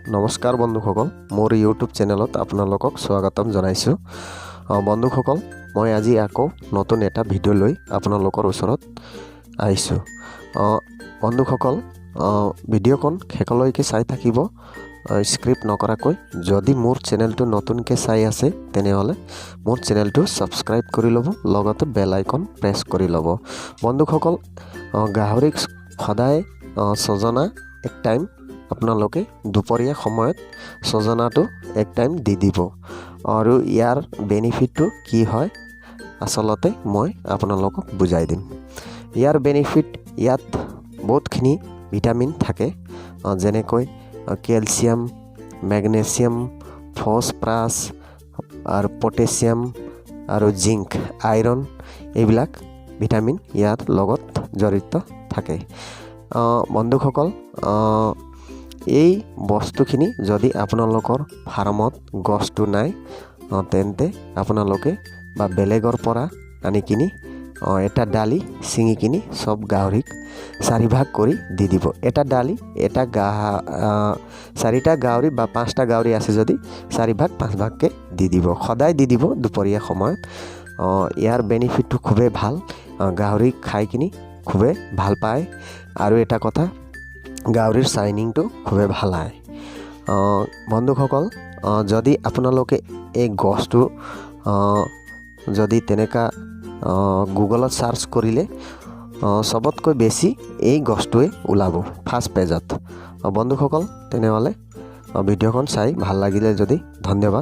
নমস্কাৰ বন্ধুসকল, মোৰ ইউটিউব চেনেলত আপোনালোকক স্বাগতম জনাইছোঁ। বন্ধুসকল, মই আজি আকৌ নতুন এটা ভিডিঅ' লৈ আপোনালোকৰ ওচৰত আহিছোঁ। বন্ধুসকল, ভিডিঅ'খন শেষলৈকে চাই থাকিব, স্ক্ৰিপ্ট নকৰাকৈ। যদি মোৰ চেনেলটো নতুনকৈ চাই আছে তেনেহ'লে মোৰ চেনেলটো ছাবস্ক্ৰাইব কৰি ল'ব, লগতে বেল আইকন প্ৰেছ কৰি ল'ব। বন্ধুসকল, গাহৰিক সদায় ছজনা এক টাইম আপোনালোকে দুপৰীয়া সময়ত ছজনাটো এক টাইম দি দিব। আৰু ইয়াৰ বেনিফিটটো কি হয় আচলতে মই আপোনালোকক বুজাই দিম। ইয়াৰ বেনিফিট, ইয়াত বহুতখিনি ভিটামিন থাকে, যেনেকৈ কেলছিয়াম, মেগনেছিয়াম, ফছফৰাছ আৰু পটেছিয়াম আৰু জিংক, আইৰণ, এইবিলাক ভিটামিন ইয়াৰ লগত জড়িত থাকে। বন্ধুসকল, এই বস্তুখিনি যদি আপোনালোকৰ ফাৰ্মত গছটো নাই তেন্তে আপোনালোকে বা বেলেগৰ পৰা আনি কিনি এটা ডালি ছিঙি কিনি চব গাহৰিক 4 ভাগ কৰি দি দিব। এটা ডালি, চাৰিটা গাহৰি বা 5টা গাহৰি আছে যদি 4 ভাগ 5 ভাগকৈ দি দিব। সদায় দি দিব দুপৰীয়া সময়ত। ইয়াৰ বেনিফিটটো খুবেই ভাল, গাহৰি খাই কিনি খুবেই ভাল পায়। আৰু এটা কথা, গাহৰিৰ চাইনিংটো খুবেই ভাল হয়। বন্ধুসকল, যদি আপোনালোকে এই গছটো যদি তেনেকুৱা গুগলত চাৰ্চ কৰিলে চবতকৈ বেছি এই গছটোৱে ওলাব ফাৰ্ষ্ট পেজত। বন্ধুসকল, তেনেহ'লে ভিডিঅ'খন চাই ভাল লাগিলে যদি ধন্যবাদ।